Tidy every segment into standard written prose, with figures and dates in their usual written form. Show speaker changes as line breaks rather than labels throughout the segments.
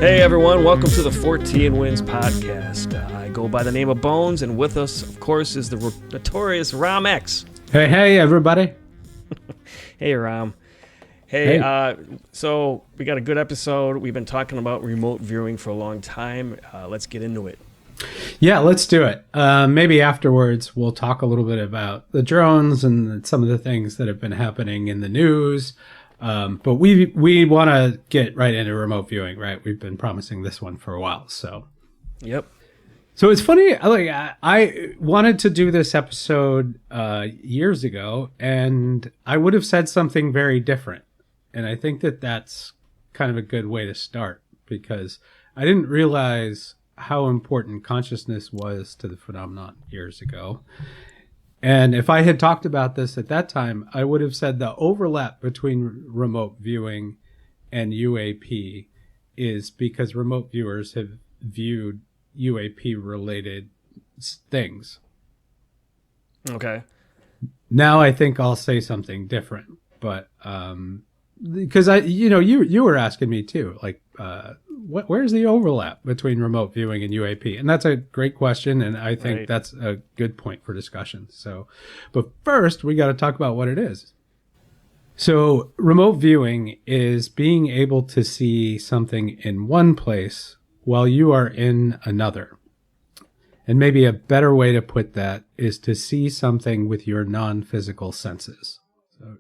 Hey everyone, welcome to the Fortean Winds podcast. I go by the name of Bones, and with us, of course, is the notorious Ram X.
Hey, everybody.
Hey, Ram. Hey. So we got a good episode. We've been talking about remote viewing for a long time. Let's get into it.
Yeah, let's do it. Maybe afterwards we'll talk a little bit about the drones and some of the things that have been happening in the news. But we want to get right into remote viewing, right? We've been promising this one for a while, so.
Yep.
So it's funny, like I wanted to do this episode years ago, and I would have said something very different. And I think that that's kind of a good way to start, because I didn't realize how important consciousness was to the phenomenon years ago. And if I had talked about this at that time, I would have said the overlap between remote viewing and UAP is because remote viewers have viewed UAP-related things.
Okay. Now
I think I'll say something different, but because you were asking me too, like, where's the overlap between remote viewing and UAP? And that's a great question, and I think that's a good point for discussion. So, but first, we got to talk about what it is. So, remote viewing is being able to see something in one place while you are in another. And maybe a better way to put that is to see something with your non-physical senses. So,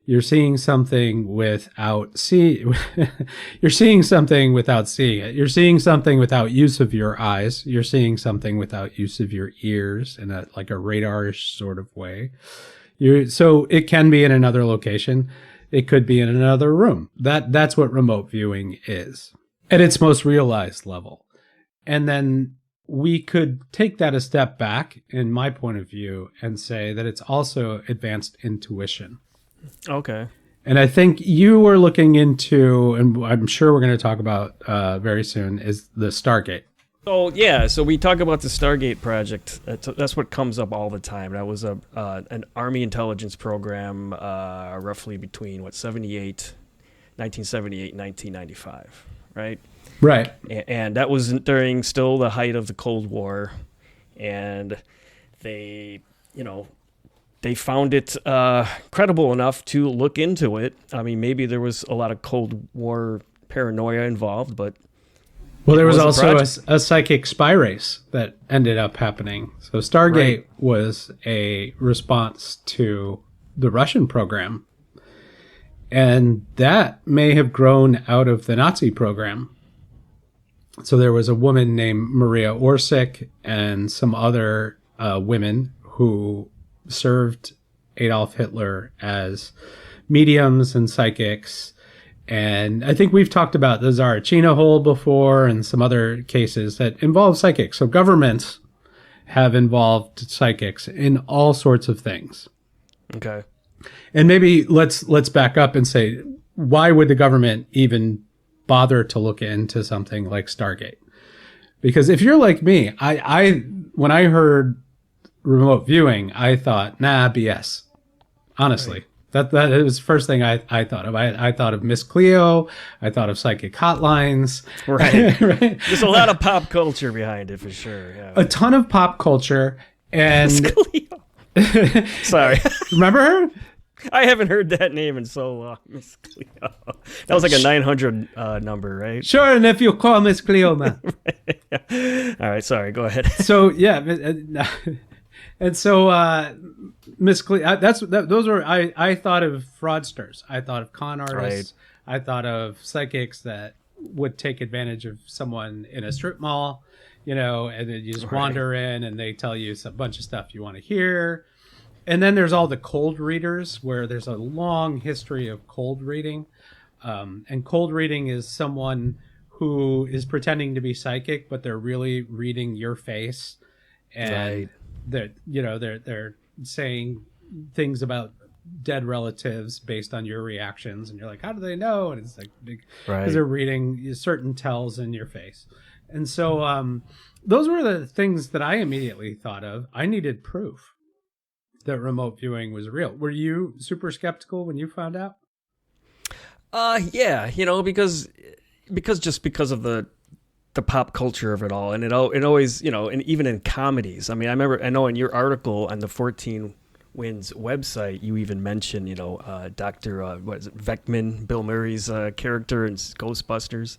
you're seeing something without you're seeing something without seeing it. You're seeing something without use of your eyes. You're seeing something without use of your ears in like a radar-ish sort of way. So it can be in another location. It could be in another room. That's what remote viewing is at its most realized level. And then we could take that a step back, in my point of view, and say that it's also advanced intuition.
Okay.
And I think you were looking into, and I'm sure we're going to talk about very soon, is the Stargate.
Oh, yeah. So we talk about the Stargate project. That's what comes up all the time. That was an Army intelligence program roughly between, 1978 and 1995, right?
Right.
And that was during still the height of the Cold War. And they found it credible enough to look into it. I mean, maybe there was a lot of Cold War paranoia involved, but...
Well, there was also a psychic spy race that ended up happening. So Stargate was a response to the Russian program. And that may have grown out of the Nazi program. So there was a woman named Maria Orsic and some other women who served Adolf Hitler as mediums and psychics. And I think we've talked about the Zarachina hole before and some other cases that involve psychics. So governments have involved psychics in all sorts of things.
Okay. And
maybe let's back up and say, why would the government even bother to look into something like Stargate? Because if you're like me, I when I heard remote viewing, I thought, nah, BS. Honestly, that was the first thing I thought of. I thought of Miss Cleo. I thought of psychic hotlines.
Right. Right. There's a lot of pop culture behind it for sure. Yeah.
A ton of pop culture. And
Miss Cleo. Sorry.
Remember her?
I haven't heard that name in so long, Miss Cleo. That was like a 900 number, right?
Sure, and if you call Miss Cleo, man.
Right. All right, sorry, go ahead.
So, yeah. And so, Miss Cleo, those were, I thought of fraudsters. I thought of con artists. Right. I thought of psychics that would take advantage of someone in a strip mall, and then you just wander in and they tell you a bunch of stuff you want to hear. And then there's all the cold readers, where there's a long history of cold reading. And cold reading is someone who is pretending to be psychic, but they're really reading your face. And they're saying things about dead relatives based on your reactions. And you're like, how do they know? And it's like, because they're reading certain tells in your face. And so those were the things that I immediately thought of. I needed proof that remote viewing was real. Were you super skeptical when you found out?
Yeah, because because of the pop culture of it all, and it always, and even in comedies. I mean, I know in your article on the Fortean Winds website, you even mentioned, Dr. What is it, Venkman, Bill Murray's character in Ghostbusters.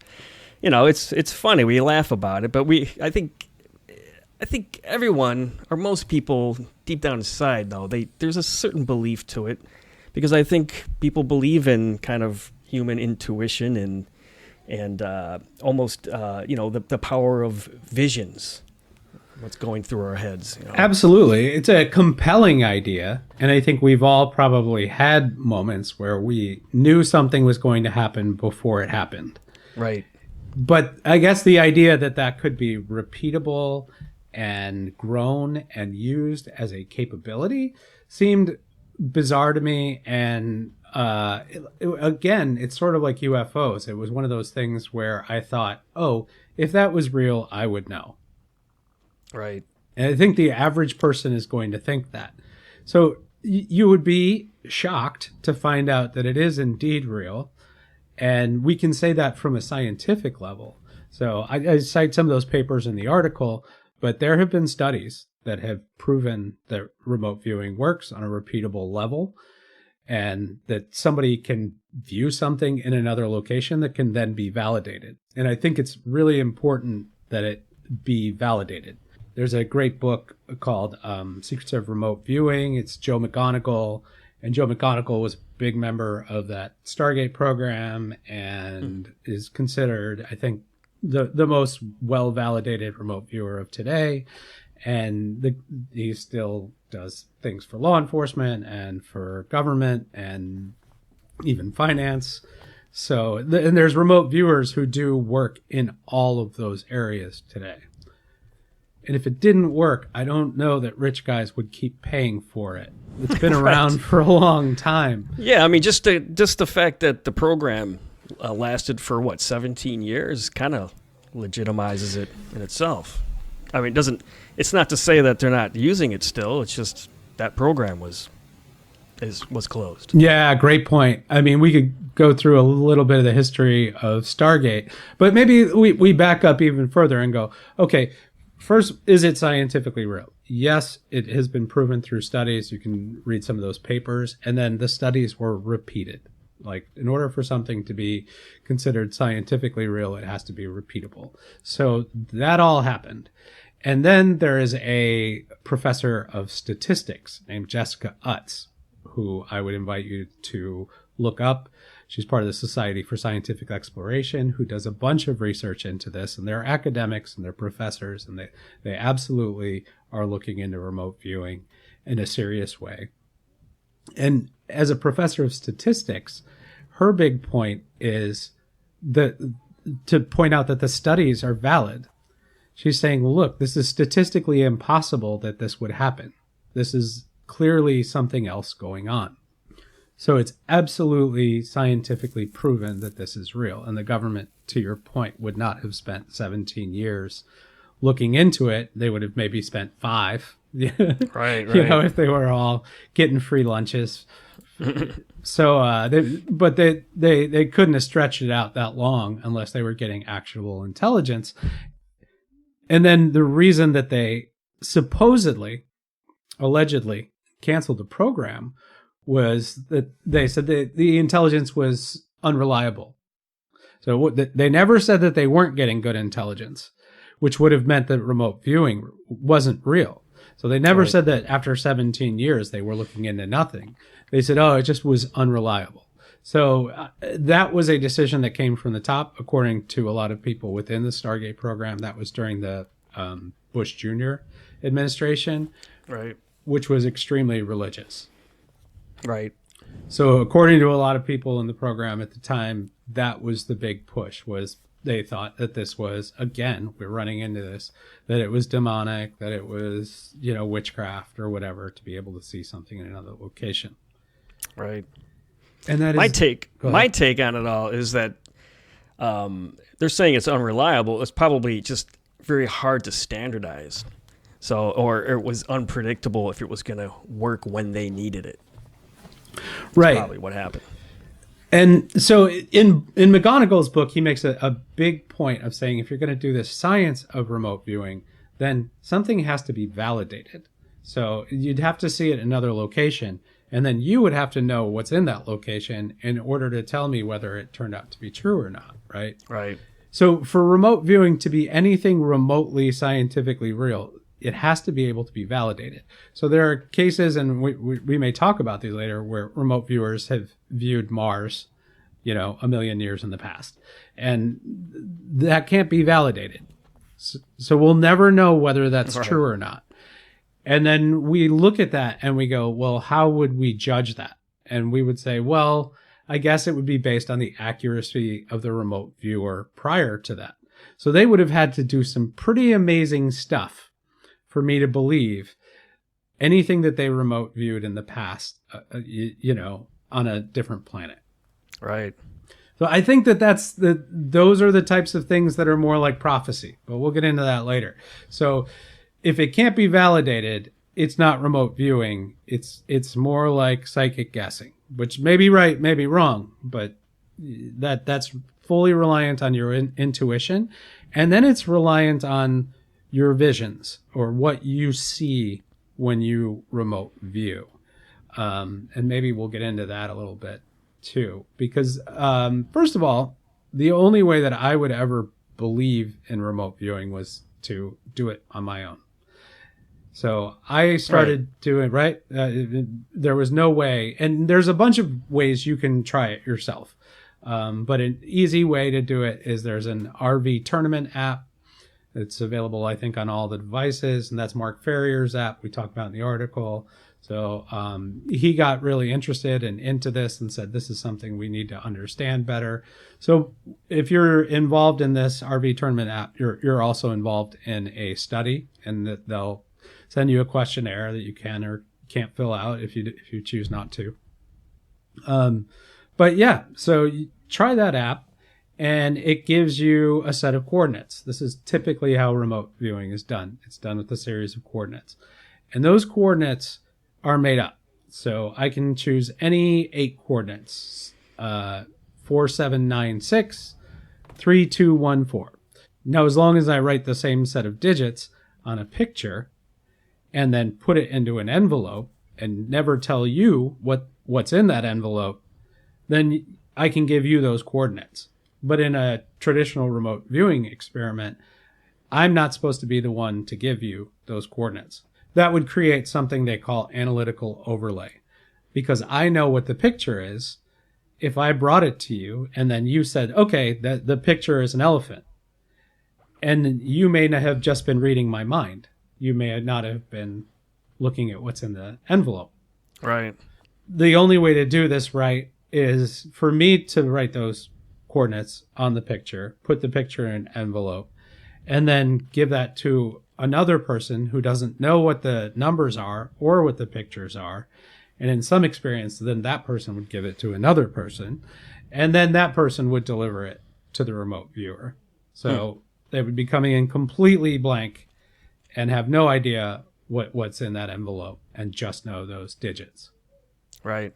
It's funny. We laugh about it, but I think everyone, or most people, deep down inside, though, there's a certain belief to it, because I think people believe in kind of human intuition and almost the power of visions, what's going through our heads.
Absolutely. It's a compelling idea. And I think we've all probably had moments where we knew something was going to happen before it happened.
Right.
But I guess the idea that could be repeatable and grown and used as a capability seemed bizarre to me. And again, it's sort of like UFOs. It was one of those things where I thought, oh, if that was real, I would know.
Right.
And I think the average person is going to think that. So you would be shocked to find out that it is indeed real. And we can say that from a scientific level. So I cite some of those papers in the article, but there have been studies that have proven that remote viewing works on a repeatable level, and that somebody can view something in another location that can then be validated. And I think it's really important that it be validated. There's a great book called Secrets of Remote Viewing. It's Joe McMoneagle. And Joe McMoneagle was a big member of that Stargate program and is considered, I think, the most well-validated remote viewer of today. And he still does things for law enforcement and for government and even finance. So, and there's remote viewers who do work in all of those areas today. And if it didn't work, I don't know that rich guys would keep paying for it. It's been around for a long time.
Yeah, I mean, just the fact that the program lasted for 17 years kind of legitimizes it in itself. I mean, it's not to say that they're not using it still. It's just that program was closed.
Yeah, great point. I mean, we could go through a little bit of the history of Stargate, but maybe we back up even further and go, okay, first, is it scientifically real? Yes, it has been proven through studies. You can read some of those papers. And then the studies were repeated. Like, in order for something to be considered scientifically real, it has to be repeatable. So that all happened. And then there is a professor of statistics named Jessica Utz, who I would invite you to look up. She's part of the Society for Scientific Exploration, who does a bunch of research into this. And they're academics and they're professors, and they absolutely are looking into remote viewing in a serious way. And as a professor of statistics, her big point is to point out that the studies are valid. She's saying, look, this is statistically impossible that this would happen. This is clearly something else going on. So it's absolutely scientifically proven that this is real. And the government, to your point, would not have spent 17 years looking into it. They would have maybe spent 5.
Right.
If they were all getting free lunches. So, they couldn't have stretched it out that long unless they were getting actual intelligence. And then the reason that they allegedly canceled the program was that they said that the intelligence was unreliable. So they never said that they weren't getting good intelligence, which would have meant that remote viewing wasn't real. So they never said that after 17 years they were looking into nothing. They said, oh, it just was unreliable. So that was a decision that came from the top, according to a lot of people within the Stargate program. That was during the Bush Jr. administration,
right,
which was extremely religious.
Right.
So according to a lot of people in the program at the time, that was the big push, was they thought that this was, again, we're running into this, that it was demonic, that it was, witchcraft or whatever, to be able to see something in another location.
Right.
And that is
my take on it all is that they're saying it's unreliable. It's probably just very hard to standardize. So, or it was unpredictable if it was going to work when they needed it. That's
right.
Probably what happened.
And so in McGonagall's book, he makes a big point of saying, if you're going to do the science of remote viewing, then something has to be validated. So you'd have to see it in another location, and then you would have to know what's in that location in order to tell me whether it turned out to be true or not, right?
Right.
So for remote viewing to be anything remotely scientifically real, it has to be able to be validated. So there are cases, and we may talk about these later, where remote viewers have viewed Mars, 1 million years in the past. And that can't be validated. So we'll never know whether that's
Right.
true or not. And then we look at that and we go, well, how would we judge that? And we would say, well, I guess it would be based on the accuracy of the remote viewer prior to that. So they would have had to do some pretty amazing stuff for me to believe anything that they remote viewed in the past, on a different planet.
Right.
So I think those are the types of things that are more like prophecy, but we'll get into that later. So if it can't be validated, it's not remote viewing. It's more like psychic guessing, which may be right, may be wrong, but that's fully reliant on your intuition. And then it's reliant on your visions or what you see when you remote view. And maybe we'll get into that a little bit too, because first of all, the only way that I would ever believe in remote viewing was to do it on my own. So I started doing, there was no way, and there's a bunch of ways you can try it yourself. But an easy way to do it is there's an RV tournament app. It's available, I think, on all the devices, and that's Mark Ferrier's app we talked about in the article. So he got really interested and into this and said, this is something we need to understand better. So if you're involved in this RV tournament app, you're also involved in a study, and that they'll send you a questionnaire that you can or can't fill out if you choose not to. But yeah, so you try that app, and it gives you a set of coordinates. This is typically how remote viewing is done. It's done with a series of coordinates. And those coordinates are made up. So I can choose any 8 coordinates, 4796, 3214. Now, as long as I write the same set of digits on a picture and then put it into an envelope and never tell you what's in that envelope, then I can give you those coordinates. But in a traditional remote viewing experiment, I'm not supposed to be the one to give you those coordinates. That would create something they call analytical overlay, because I know what the picture is. If I brought it to you and then you said, okay, the picture is an elephant, and you may not have just been reading my mind. You may not have been looking at what's in the envelope.
Right.
The only way to do this right is for me to write those coordinates on the picture, put the picture in an envelope, and then give that to another person who doesn't know what the numbers are or what the pictures are. And in some experience, then that person would give it to another person, and then that person would deliver it to the remote viewer. So they would be coming in completely blank and have no idea what's in that envelope and just know those digits.
Right.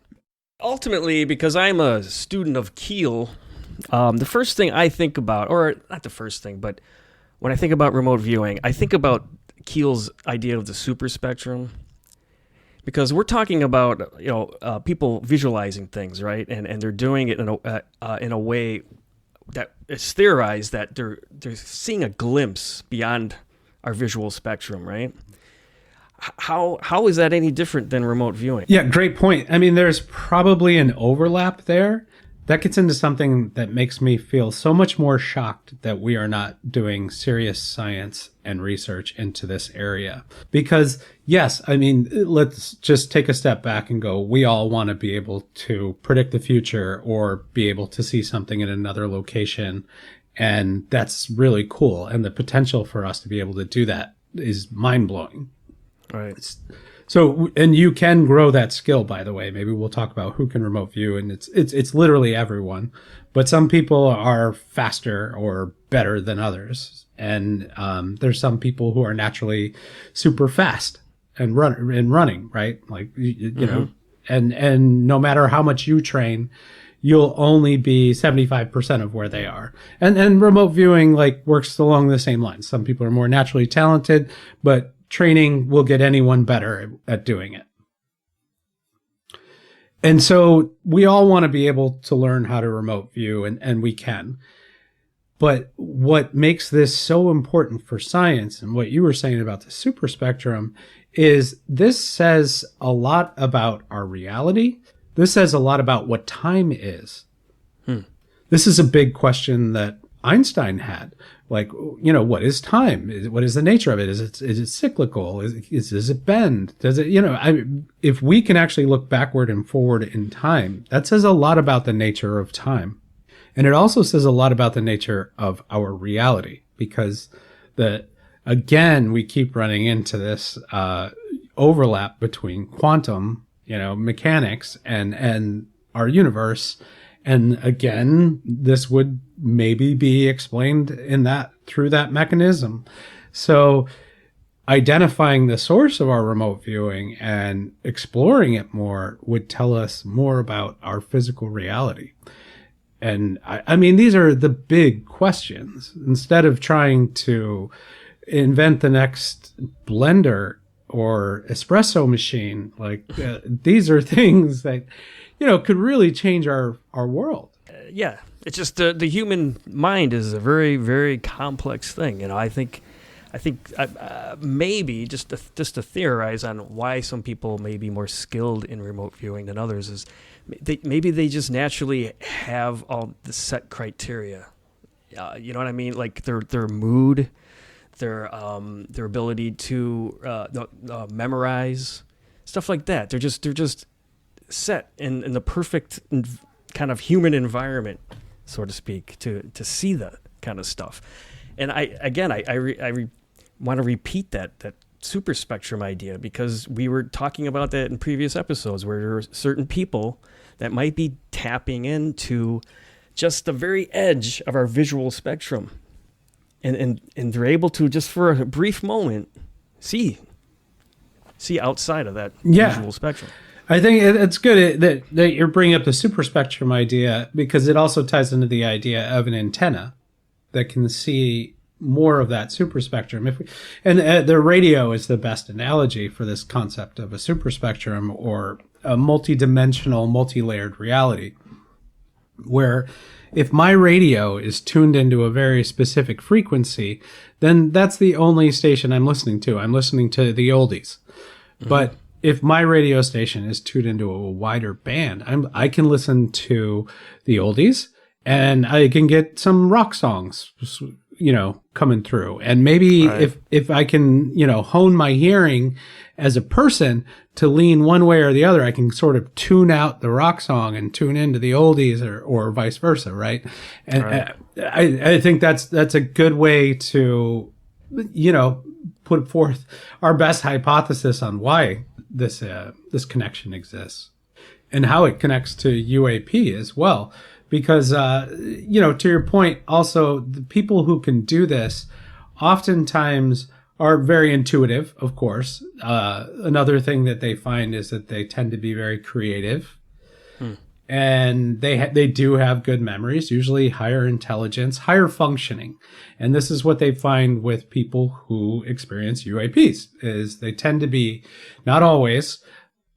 Ultimately, because I'm a student of Keel, the first thing I think about, or not the first thing, but when I think about remote viewing, I think about Keel's idea of the super spectrum, because we're talking about people visualizing things, right? And they're doing it in a way that is theorized that they're seeing a glimpse beyond our visual spectrum, right? How is that any different than remote viewing?
Yeah, great point. I mean, there's probably an overlap there. That gets into something that makes me feel so much more shocked that we are not doing serious science and research into this area. Because, yes, I mean, let's just take a step back and go, we all want to be able to predict the future or be able to see something in another location. And that's really cool. And the potential for us to be able to do that is mind-blowing.
Right.
So, and you can grow that skill, by the way. Maybe we'll talk about who can remote view, and it's literally everyone. But some people are faster or better than others, and there's some people who are naturally super fast and running, right? Like you know, and no matter how much you train, you'll only be 75% of where they are. And remote viewing like works along the same lines. Some people are more naturally talented, but training will get anyone better at doing it. And so we all want to be able to learn how to remote view, and we can. But what makes this so important for science, and what you were saying about the superspectrum, is this says a lot about our reality. This says a lot about what time is. This is a big question that Einstein had. Like, you know, what is time? What is the nature of it? Is it cyclical? Does it bend? Does it, you know, if we can actually look backward and forward in time, that says a lot about the nature of time. And it also says a lot about the nature of our reality, because again, we keep running into this overlap between quantum, mechanics and our universe. And again, this would maybe be explained through that mechanism. So identifying the source of our remote viewing and exploring it more would tell us more about our physical reality. And I mean, these are the big questions. Instead of trying to invent the next blender or espresso machine, these are things that, could really change our world.
Yeah. It's just the human mind is a very, very complex thing. I think maybe just to theorize on why some people may be more skilled in remote viewing than others is maybe they just naturally have all the set criteria. You know what I mean? Like their mood, their ability to memorize, stuff like that. They're just set in the perfect kind of human environment, so to speak, to see that kind of stuff. And I want to repeat that super spectrum idea, because we were talking about that in previous episodes, where there are certain people that might be tapping into just the very edge of our visual spectrum. And they're able to, just for a brief moment, see outside of that visual spectrum.
I think it's good that you're bringing up the super spectrum idea, because it also ties into the idea of an antenna that can see more of that super spectrum. And the radio is the best analogy for this concept of a super spectrum, or a multidimensional, multi-layered reality, where if my radio is tuned into a very specific frequency, then that's the only station I'm listening to. I'm listening to the oldies. Mm-hmm. But if my radio station is tuned into a wider band, I can listen to the oldies, and I can get some rock songs, coming through. And maybe if I can, hone my hearing as a person to lean one way or the other, I can sort of tune out the rock song and tune into the oldies, or vice versa. Right. And I think that's a good way to, put forth our best hypothesis on why this connection exists, and how it connects to UAP as well. Because, to your point, also, the people who can do this oftentimes are very intuitive, of course. Another thing that they find is that they tend to be very creative. And they do have good memories, usually higher intelligence, higher functioning. And this is what they find with people who experience UAPs, is they tend to be, not always,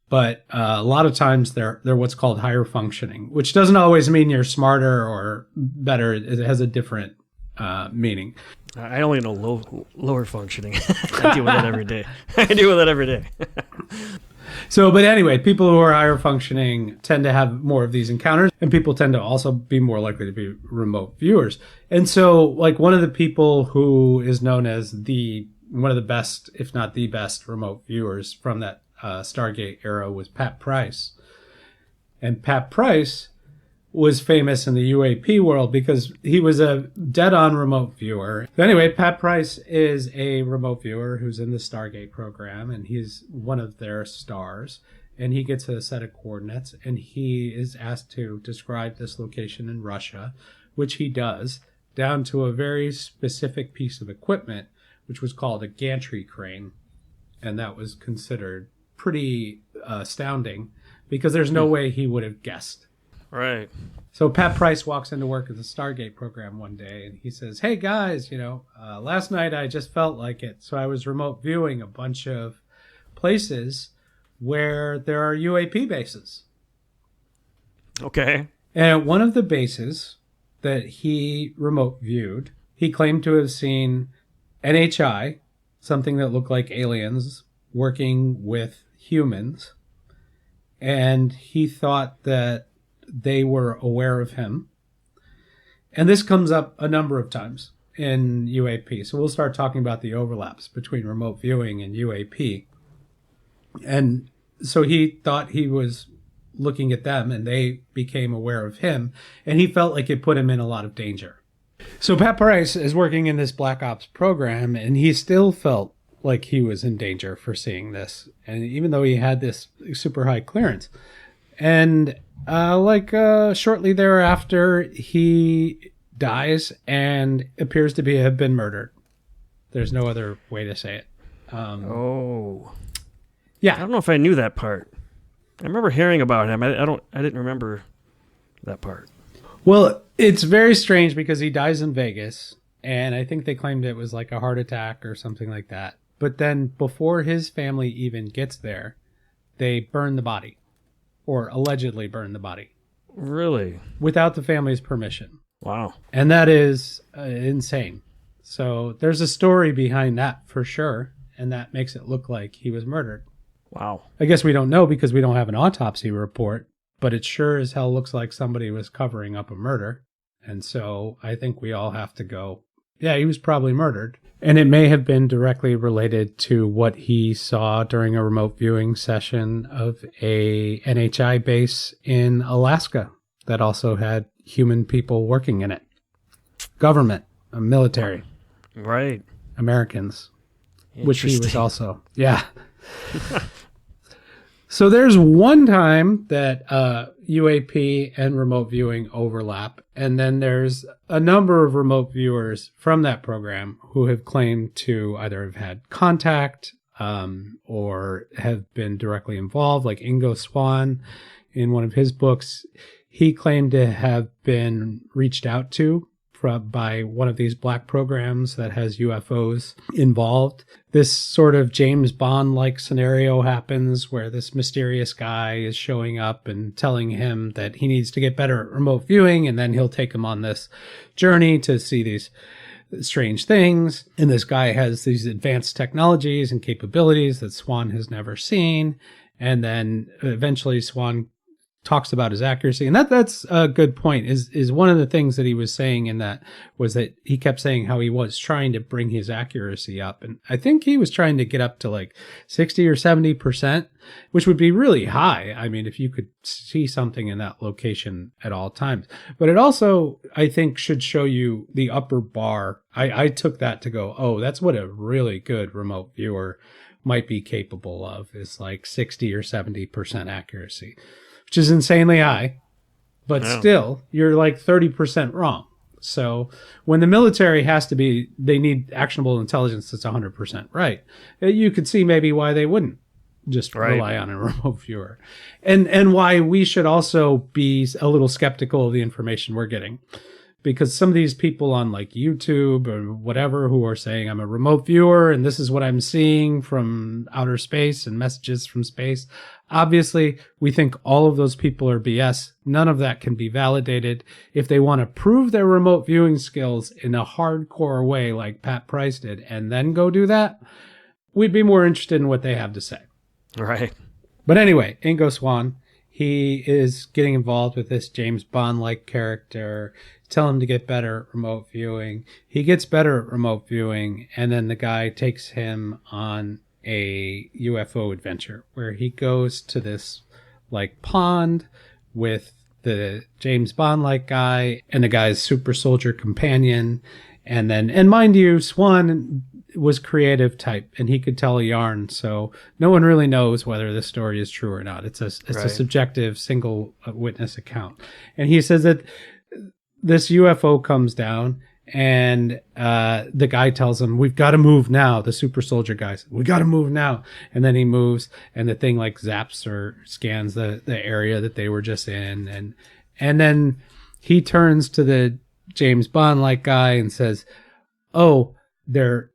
but a lot of times they're what's called higher functioning, which doesn't always mean you're smarter or better. It has a different meaning.
I only know lower functioning. I deal with that every day.
So, but anyway, people who are higher functioning tend to have more of these encounters, and people tend to also be more likely to be remote viewers. And so, one of the people who is known as one of the best, if not the best, remote viewers from that Stargate era was Pat Price. And Pat Price was famous in the UAP world because he was a dead-on remote viewer. But anyway, Pat Price is a remote viewer who's in the Stargate program, and he's one of their stars. And he gets a set of coordinates, and he is asked to describe this location in Russia, which he does, down to a very specific piece of equipment, which was called a gantry crane. And that was considered pretty astounding, because there's no way he would have guessed.
Right.
So Pat Price walks into work at the Stargate program one day, and he says, "Hey guys, last night I just felt like it, so I was remote viewing a bunch of places where there are UAP bases."
Okay.
And at one of the bases that he remote viewed, he claimed to have seen NHI, something that looked like aliens, working with humans. And he thought that they were aware of him. And this comes up a number of times in UAP. So we'll start talking about the overlaps between remote viewing and UAP. And so he thought he was looking at them and they became aware of him, and he felt like it put him in a lot of danger. So Pat Price is working in this Black Ops program, and he still felt like he was in danger for seeing this, and even though he had this super high clearance. And shortly thereafter, he dies and appears to have been murdered. There's no other way to say it.
Yeah. I don't know if I knew that part. I remember hearing about him. I didn't remember that part.
Well, it's very strange because he dies in Vegas, and I think they claimed it was like a heart attack or something like that. But then before his family even gets there, they burn the body, or allegedly burn the body.
Really?
Without the family's permission.
Wow.
And that is insane. So there's a story behind that for sure, and that makes it look like he was murdered.
Wow.
I guess we don't know because we don't have an autopsy report, but it sure as hell looks like somebody was covering up a murder. And so I think we all have to go, yeah, he was probably murdered. And it may have been directly related to what he saw during a remote viewing session of a NHI base in Alaska that also had human people working in it. Government, military.
Right.
Americans, which he was also. Yeah. So there's one time that UAP and remote viewing overlap, and then there's a number of remote viewers from that program who have claimed to either have had contact or have been directly involved, like Ingo Swann in one of his books. He claimed to have been reached out to by one of these black programs that has UFOs involved. This sort of James Bond-like scenario happens where this mysterious guy is showing up and telling him that he needs to get better at remote viewing, and then he'll take him on this journey to see these strange things. And this guy has these advanced technologies and capabilities that Swan has never seen. And then eventually Swan talks about his accuracy. And that's a good point, is one of the things that he was saying in that was that he kept saying how he was trying to bring his accuracy up. And I think he was trying to get up to like 60 or 70%, which would be really high. I mean, if you could see something in that location at all times. But it also, I think, should show you the upper bar. I took that to go, oh, that's what a really good remote viewer might be capable of, is like 60 or 70% accuracy. Which is insanely high, but still, you're like 30% wrong. So when the military they need actionable intelligence that's 100% right. You could see maybe why they wouldn't just rely on a remote viewer. And why we should also be a little skeptical of the information we're getting. Because some of these people on like YouTube or whatever who are saying, I'm a remote viewer and this is what I'm seeing from outer space and messages from space. Obviously, we think all of those people are BS. None of that can be validated. If they want to prove their remote viewing skills in a hardcore way like Pat Price did and then go do that, we'd be more interested in what they have to say.
Right.
But anyway, Ingo Swann, he is getting involved with this James Bond-like character. Tell him to get better at remote viewing. He gets better at remote viewing, and then the guy takes him on a UFO adventure where he goes to this like pond with the James Bond-like guy and the guy's super soldier companion. And mind you, Swan was creative type and he could tell a yarn. So no one really knows whether this story is true or not. It's a subjective single witness account. And he says that this UFO comes down and the guy tells him, we've got to move now. The super soldier guy says, we got to move now. And then he moves and the thing like zaps or scans the area that they were just in. And then he turns to the James Bond-like guy and says, "Oh, they're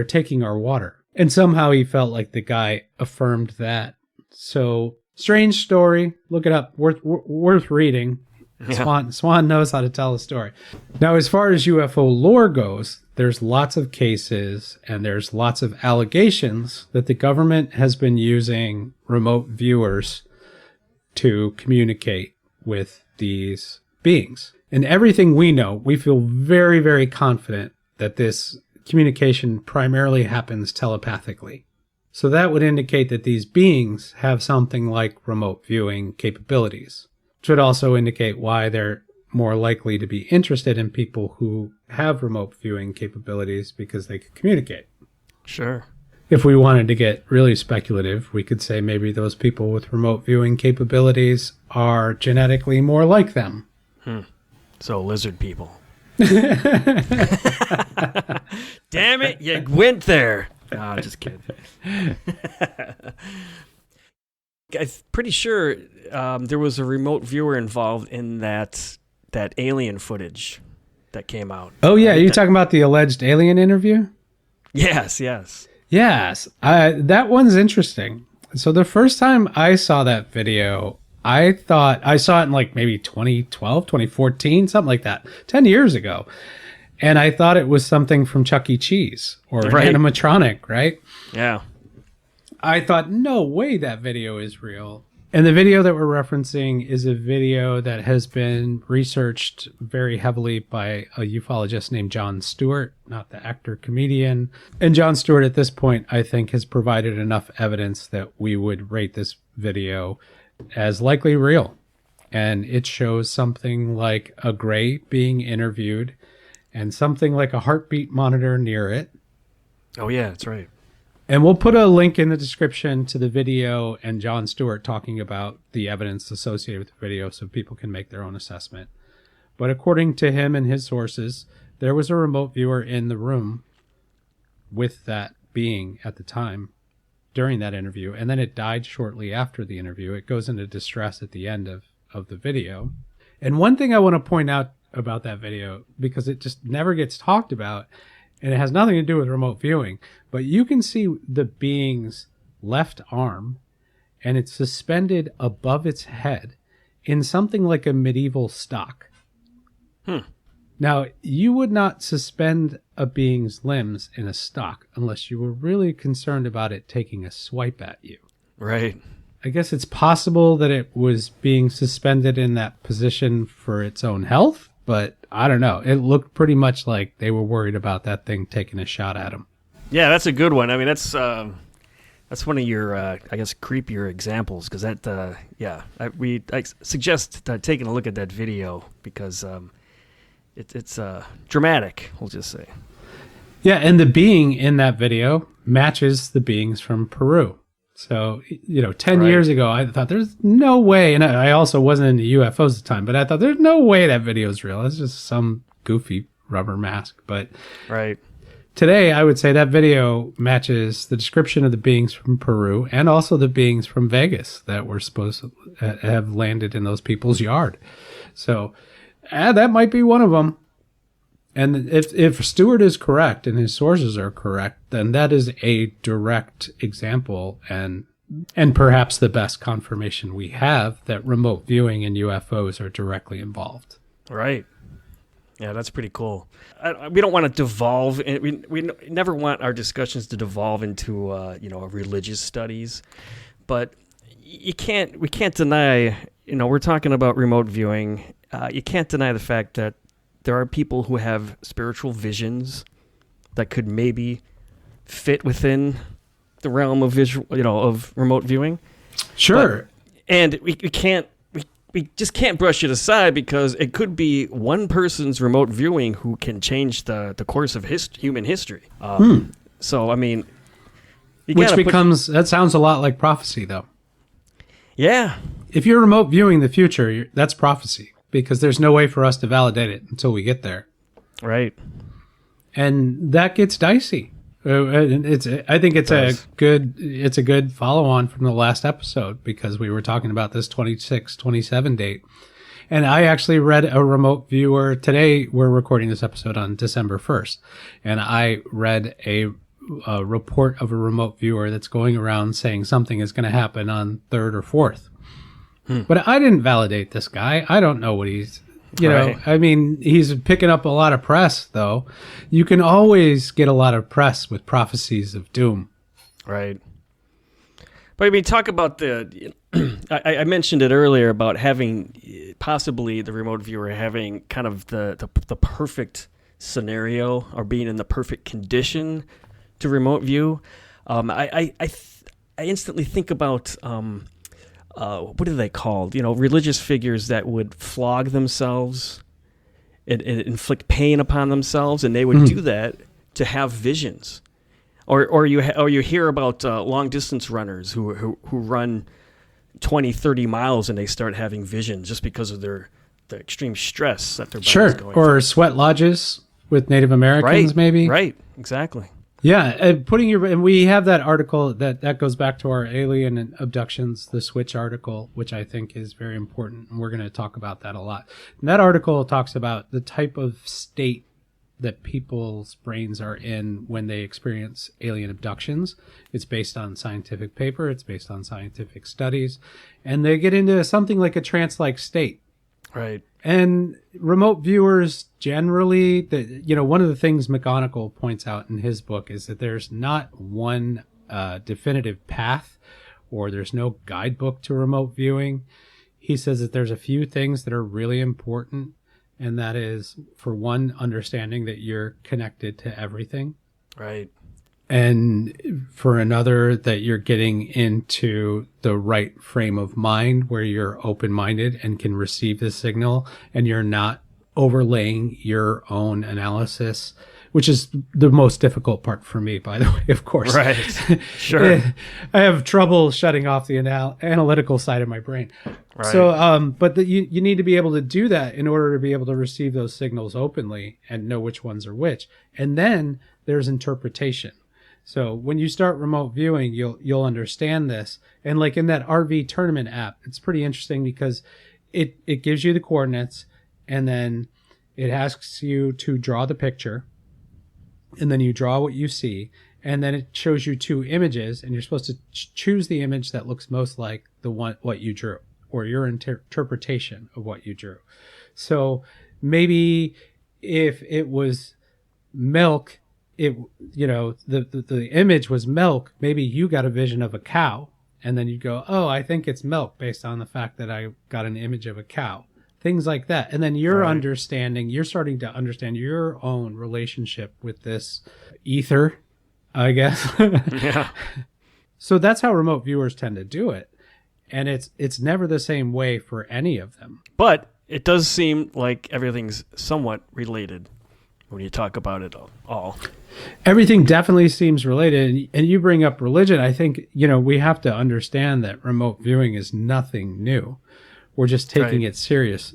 taking our water." And somehow he felt like the guy affirmed that. So strange story. Look it up. Worth reading. Yeah. Swan knows how to tell a story. Now, as far as UFO lore goes, there's lots of cases and there's lots of allegations that the government has been using remote viewers to communicate with these beings. And everything we know, we feel very, very confident that this communication primarily happens telepathically. So that would indicate that these beings have something like remote viewing capabilities. Which would also indicate why they're more likely to be interested in people who have remote viewing capabilities, because they could communicate.
Sure.
If we wanted to get really speculative, we could say maybe those people with remote viewing capabilities are genetically more like them.
So lizard people. Damn it, you went there. No, just kidding. I'm pretty sure there was a remote viewer involved in that alien footage that came out.
Oh, yeah. Are you talking about the alleged alien interview?
Yes.
Yes. That one's interesting. So the first time I saw that video, I thought I saw it in like maybe 2012, 2014, something like that, 10 years ago. And I thought it was something from Chuck E. Cheese or an animatronic, right?
Yeah.
I thought, no way that video is real. And the video that we're referencing is a video that has been researched very heavily by a ufologist named Jon Stewart, not the actor-comedian. And Jon Stewart at this point, I think, has provided enough evidence that we would rate this video as likely real. And it shows something like a gray being interviewed and something like a heartbeat monitor near it.
Oh, yeah, that's right.
And we'll put a link in the description to the video and Jon Stewart talking about the evidence associated with the video so people can make their own assessment. But according to him and his sources, there was a remote viewer in the room with that being at the time during that interview. And then it died shortly after the interview. It goes into distress at the end of the video. And one thing I want to point out about that video, because it just never gets talked about, and it has nothing to do with remote viewing, but you can see the being's left arm, and it's suspended above its head in something like a medieval stock. Now, you would not suspend a being's limbs in a stock unless you were really concerned about it taking a swipe at you.
Right.
I guess it's possible that it was being suspended in that position for its own health, but I don't know. It looked pretty much like they were worried about that thing taking a shot at them.
Yeah, that's a good one. I mean, that's one of your, I guess, creepier examples, because that, I suggest taking a look at that video because it's dramatic, we'll just say.
Yeah, and the being in that video matches the beings from Peru. So, 10 years ago, I thought there's no way, and I also wasn't into UFOs at the time, but I thought there's no way that video is real. It's just some goofy rubber mask. But today, I would say that video matches the description of the beings from Peru and also the beings from Vegas that were supposed to have landed in those people's yard. So, that might be one of them. And if Stewart is correct and his sources are correct, then that is a direct example and perhaps the best confirmation we have that remote viewing and UFOs are directly involved.
Right. Yeah, that's pretty cool. We don't want to devolve. We never want our discussions to devolve into religious studies, but we can't deny. We're talking about remote viewing. You can't deny the fact that there are people who have spiritual visions that could maybe fit within the realm of of remote viewing.
Sure.
And we just can't brush it aside because it could be one person's remote viewing who can change the course of human history. So, I mean,
that sounds a lot like prophecy, though.
Yeah.
If you're remote viewing the future, that's prophecy. Because there's no way for us to validate it until we get there.
Right.
And that gets dicey. I think it's a good follow-on from the last episode because we were talking about this 26, 27 date. And I actually read a remote viewer today. We're recording this episode on December 1st. And I read a report of a remote viewer that's going around saying something is going to happen on 3rd or 4th. But I didn't validate this guy. I don't know what he's, I mean, he's picking up a lot of press, though. You can always get a lot of press with prophecies of doom.
Right. But I mean, talk about I mentioned it earlier about having possibly the remote viewer having kind of the perfect scenario or being in the perfect condition to remote view. I instantly think about what are they called? Religious figures that would flog themselves and inflict pain upon themselves, and they would do that to have visions. Or you hear about long distance runners who run 20, 30 miles and they start having visions just because of the extreme stress that their body's going through.
Or sweat lodges with Native Americans, maybe.
Right, exactly.
Yeah, and we have that article that goes back to our alien abductions, the Switch article, which I think is very important, and we're going to talk about that a lot. And that article talks about the type of state that people's brains are in when they experience alien abductions. It's based on scientific paper, it's based on scientific studies, and they get into something like a trance-like state.
Right.
And remote viewers generally, one of the things McMoneagle points out in his book is that there's not one definitive path, or there's no guidebook to remote viewing. He says that there's a few things that are really important, and that is, for one, understanding that you're connected to everything.
Right.
And for another, that you're getting into the right frame of mind where you're open-minded and can receive the signal, and you're not overlaying your own analysis, which is the most difficult part for me, by the way, of course.
Right. Sure.
I have trouble shutting off the analytical side of my brain.
Right.
So, but you need to be able to do that in order to be able to receive those signals openly and know which ones are which. And then there's interpretation. So when you start remote viewing, you'll understand this. And like in that RV tournament app, it's pretty interesting because it gives you the coordinates, and then it asks you to draw the picture, and then you draw what you see, and then it shows you two images, and you're supposed to choose the image that looks most like what you drew, or your interpretation of what you drew. So maybe if it was milk, the image was milk, maybe you got a vision of a cow, and then you go, oh, I think it's milk based on the fact that I got an image of a cow. Things like that. And then you're starting to understand your own relationship with this ether, I guess.
Yeah.
So that's how remote viewers tend to do it. And it's never the same way for any of them.
But it does seem like everything's somewhat related when you talk about it all.
Everything definitely seems related. And you bring up religion. I think, we have to understand that remote viewing is nothing new. We're just taking it serious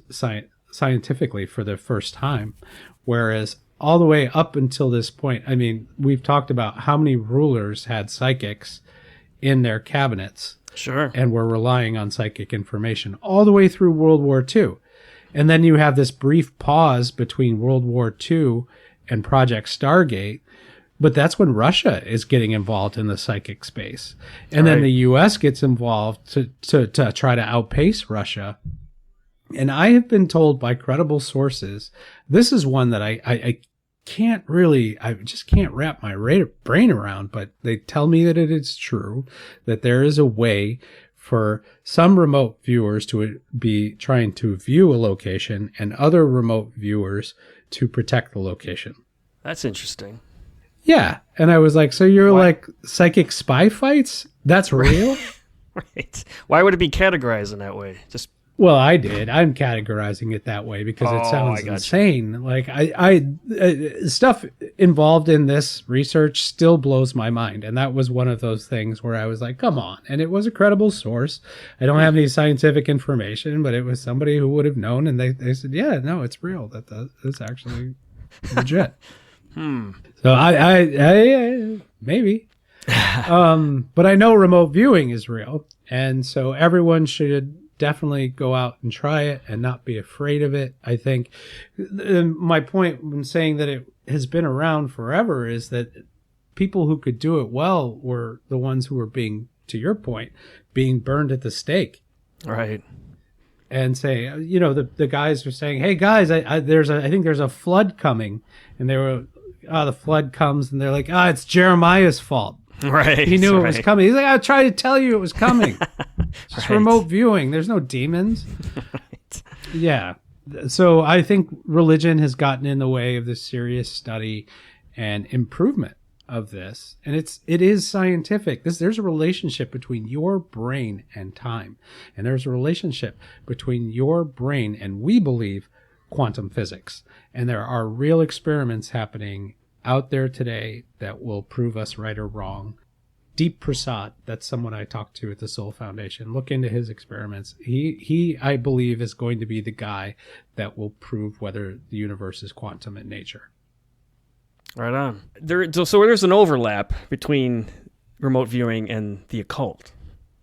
scientifically for the first time. Whereas all the way up until this point, I mean, we've talked about how many rulers had psychics in their cabinets.
Sure.
And were relying on psychic information all the way through World War II. And then you have this brief pause between World War II and Project Stargate. But that's when Russia is getting involved in the psychic space. And then the U.S. gets involved to try to outpace Russia. And I have been told by credible sources, this is one that I just can't wrap my brain around, but they tell me that it is true, that there is a way for some remote viewers to be trying to view a location and other remote viewers to protect the location.
That's interesting.
Yeah. And I was like, so you're like psychic spy fights? That's real?
Right. Why would it be categorized in that way?
Well, I did. I'm categorizing it that way because it sounds insane. Like I stuff involved in this research still blows my mind. And that was one of those things where I was like, come on. And it was a credible source. I don't have any scientific information, but it was somebody who would have known. And they said, yeah, no, it's real. That's actually legit. So I maybe. But I know remote viewing is real. And so everyone should definitely go out and try it and not be afraid of it. I think my point when saying that it has been around forever is that people who could do it well were the ones who were being, to your point, being burned at the stake.
Right.
And say, the guys were saying, "Hey guys, I think there's a flood coming," and they were, "Oh, the flood comes," and they're like, "Ah, it's Jeremiah's fault.
Right.
He knew it was coming." He's like, "I tried to tell you it was coming." It's just remote viewing. There's no demons. Right. Yeah. So I think religion has gotten in the way of this serious study and improvement of this, and it is scientific. There's a relationship between your brain and time, and there's a relationship between your brain and, we believe, quantum physics. And there are real experiments happening out there today that will prove us right or wrong. Deep Prasad, that's someone I talked to at the Soul Foundation. Look into his experiments. He I believe is going to be the guy that will prove whether the universe is quantum in nature.
Right on. So there's an overlap between remote viewing and the occult.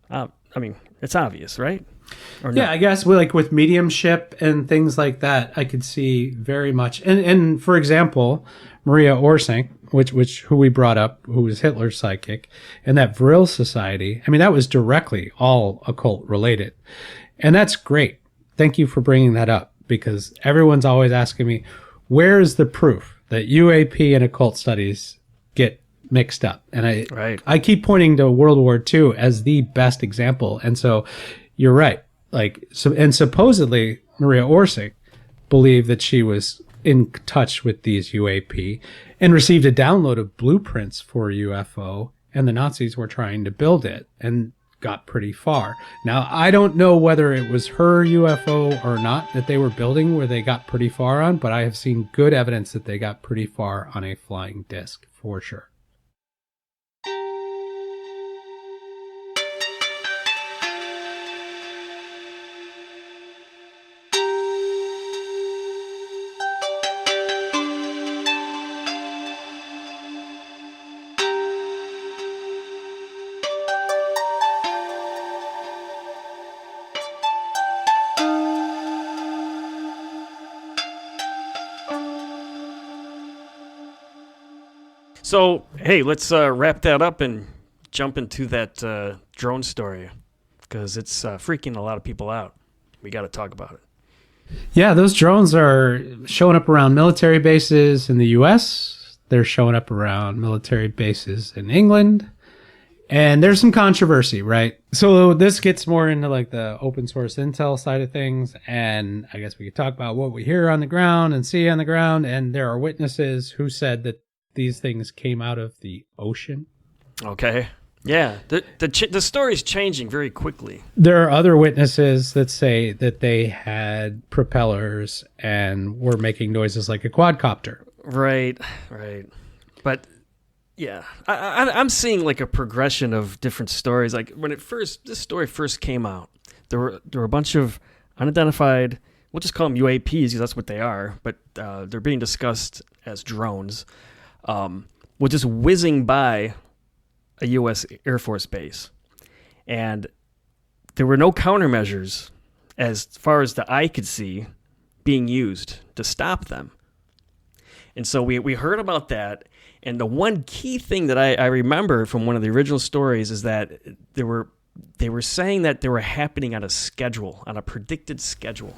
I mean, it's obvious, right? Or
yeah, no? I guess with mediumship and things like that, I could see very much. And for example, Maria Orsink, who we brought up, who was Hitler's sidekick, and that Vril Society. I mean, that was directly all occult related, and that's great. Thank you for bringing that up, because everyone's always asking me, where's the proof that UAP and occult studies get mixed up? And I keep pointing to World War II as the best example. And so you're right. And supposedly Maria Orsink believed that she was in touch with these UAP and received a download of blueprints for UFO, and the Nazis were trying to build it and got pretty far. Now, I don't know whether it was her UFO or not that they were building where they got pretty far on, but I have seen good evidence that they got pretty far on a flying disc, for sure.
So, hey, let's wrap that up and jump into that drone story, because it's freaking a lot of people out. We got to talk about it.
Yeah, those drones are showing up around military bases in the U.S. They're showing up around military bases in England. And there's some controversy, right? So this gets more into the open source intel side of things. And I guess we could talk about what we hear on the ground and see on the ground. And there are witnesses who said that these things came out of the ocean.
Okay. Yeah. The story's changing very quickly.
There are other witnesses that say that they had propellers and were making noises like a quadcopter.
Right. But yeah, I'm seeing a progression of different stories. When this story first came out, there were a bunch of unidentified, we'll just call them UAPs because that's what they are, but they're being discussed as drones. Was just whizzing by a U.S. Air Force base. And there were no countermeasures, as far as the eye could see, being used to stop them. And so we heard about that. And the one key thing that I remember from one of the original stories is that they were saying that they were happening on a predicted schedule.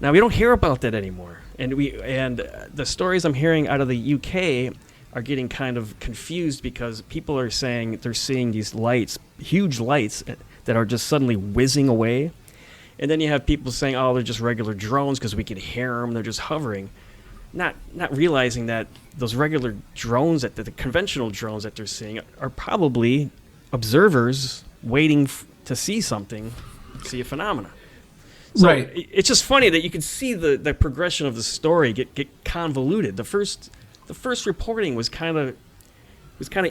Now, we don't hear about that anymore. And the stories I'm hearing out of the UK are getting kind of confused, because people are saying they're seeing these lights, huge lights, that are just suddenly whizzing away. And then you have people saying, oh, they're just regular drones because we can hear them. They're just hovering. Not realizing that those regular drones, the conventional drones that they're seeing, are probably observers waiting to see something, see a phenomena. So
right.
It's just funny that you can see the progression of the story get convoluted. The first reporting was kind of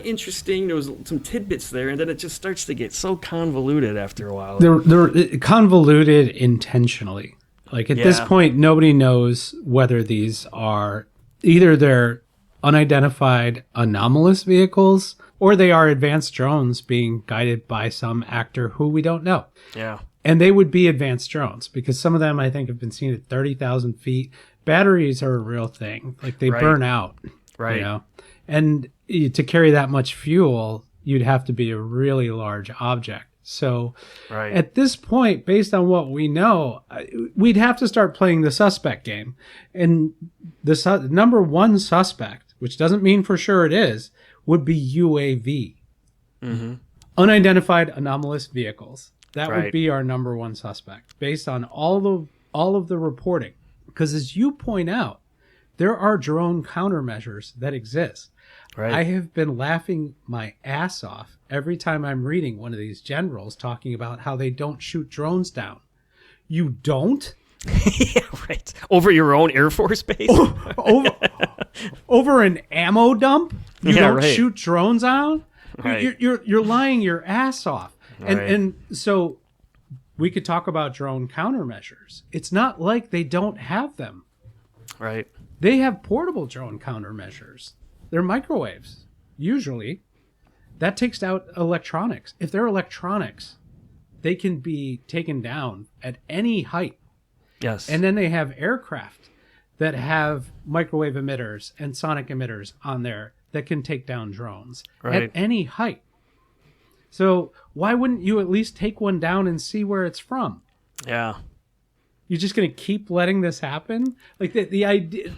interesting. There was some tidbits there, and then it just starts to get so convoluted after a while.
They're convoluted intentionally. At this point, nobody knows whether these are either they're unidentified anomalous vehicles or they are advanced drones being guided by some actor who we don't know.
Yeah.
And they would be advanced drones because some of them, I think, have been seen at 30,000 feet. Batteries are a real thing. Like they burn out.
Right.
You know? And to carry that much fuel, you'd have to be a really large object. So at this point, based on what we know, we'd have to start playing the suspect game. And the number one suspect, which doesn't mean for sure it is, would be UAV. Mm-hmm. Unidentified anomalous vehicles. That would be our number one suspect based on all of the reporting. Because as you point out, there are drone countermeasures that exist. Right. I have been laughing my ass off every time I'm reading one of these generals talking about how they don't shoot drones down. You don't?
Yeah, right. Over your own Air Force base?
Over an ammo dump? You don't shoot drones out?
Right.
You're lying your ass off. And so we could talk about drone countermeasures. It's not like they don't have them.
Right.
They have portable drone countermeasures. They're microwaves, usually. That takes out electronics. If they're electronics, they can be taken down at any height.
Yes.
And then they have aircraft that have microwave emitters and sonic emitters on there that can take down drones at any height. So why wouldn't you at least take one down and see where it's from?
Yeah.
You're just going to keep letting this happen? Like the idea...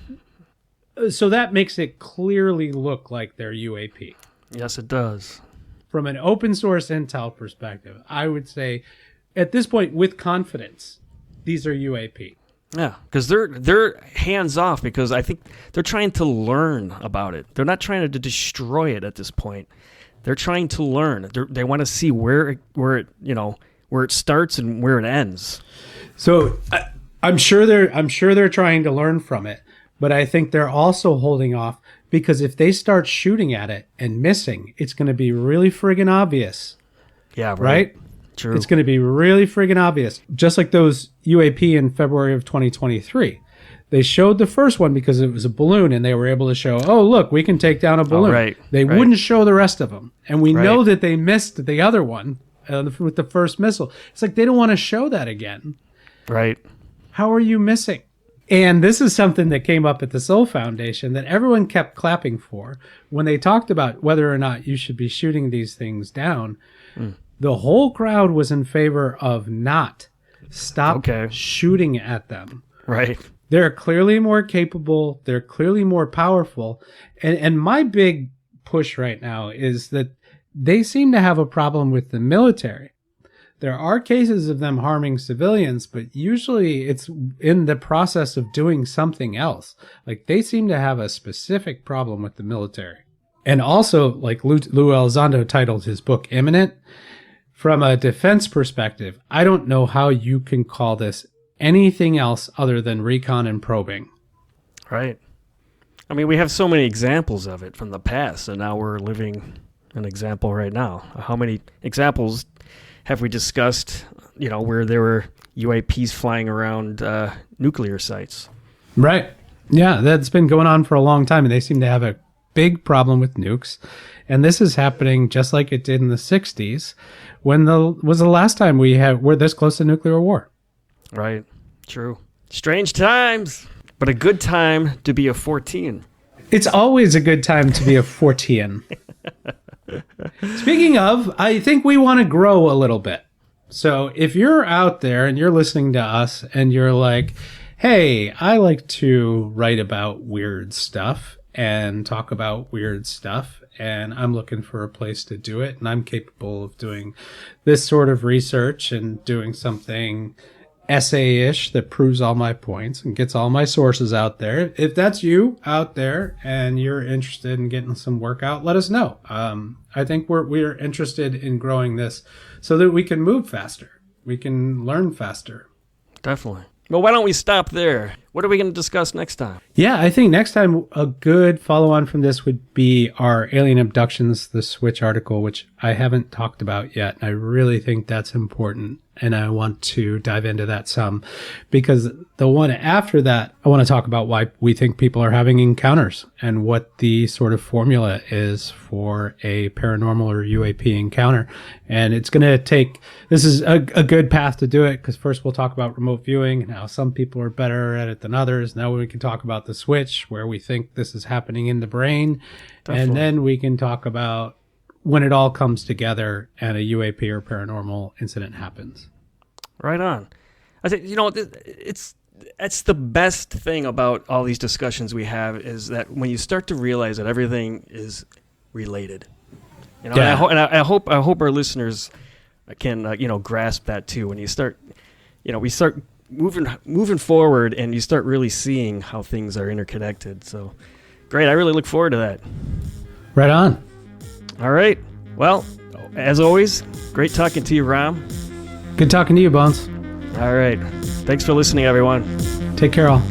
So that makes it clearly look like they're UAP.
Yes, it does.
From an open source intel perspective, I would say at this point with confidence, these are UAP.
Yeah, because they're hands off because I think they're trying to learn about it. They're not trying to destroy it at this point. They're trying to learn. They want to see where it starts and where it ends.
So I'm sure they're trying to learn from it. But I think they're also holding off because if they start shooting at it and missing, it's going to be really friggin' obvious.
Yeah, right?
True. It's going to be really friggin' obvious. Just like those UAP in February of 2023. They showed the first one because it was a balloon and they were able to show, oh, look, we can take down a balloon. They wouldn't show the rest of them. And we know that they missed the other one with the first missile. It's like they don't want to show that again.
Right.
How are you missing? And this is something that came up at the Soul Foundation that everyone kept clapping for when they talked about whether or not you should be shooting these things down. The whole crowd was in favor of not stop shooting at them.
Right.
They're clearly more capable. They're clearly more powerful. And my big push right now is that they seem to have a problem with the military. There are cases of them harming civilians, but usually it's in the process of doing something else. Like they seem to have a specific problem with the military. And also, like Lou Elizondo titled his book Imminent, from a defense perspective, I don't know how you can call this anything else other than recon and probing.
Right. I mean, we have so many examples of it from the past, and now we're living an example right now. How many examples have we discussed, where there were UAPs flying around nuclear sites? Right.
Yeah, that's been going on for a long time, and they seem to have a big problem with nukes. And this is happening just like it did in the 60s, when was the last time we're this close to nuclear war.
Right. True. Strange times, but a good time to be a Fortean.
It's always a good time to be a Fortean. Speaking of, I think we want to grow a little bit. So if you're out there and you're listening to us and you're like, hey, I like to write about weird stuff and talk about weird stuff, and I'm looking for a place to do it, and I'm capable of doing this sort of research and doing something essay-ish that proves all my points and gets all my sources out there. If that's you out there and you're interested in getting some work out, let us know. I think we're interested in growing this so that we can move faster. We can learn faster.
Definitely. Well, why don't we stop there? What are we going to discuss next time?
Yeah, I think next time a good follow-on from this would be our Alien Abductions, the Switch article, which I haven't talked about yet. I really think that's important, and I want to dive into that some, because the one after that, I want to talk about why we think people are having encounters and what the sort of formula is for a paranormal or UAP encounter. And it's going to take, this is a good path to do it, because first we'll talk about remote viewing and how some people are better at it than others. Now we can talk about the switch, where we think this is happening in the brain. Definitely. And then we can talk about when it all comes together and a UAP or paranormal incident happens.
Right on. I think, it's the best thing about all these discussions we have is that when you start to realize that everything is related,
Yeah.
and I hope our listeners can grasp that too. When you start, we start moving forward, and you start really seeing how things are interconnected. So great. I really look forward to that.
Right on.
All right. Well, as always, great talking to you, Ram.
Good talking to you, Bones.
All right. Thanks for listening, everyone.
Take care, all.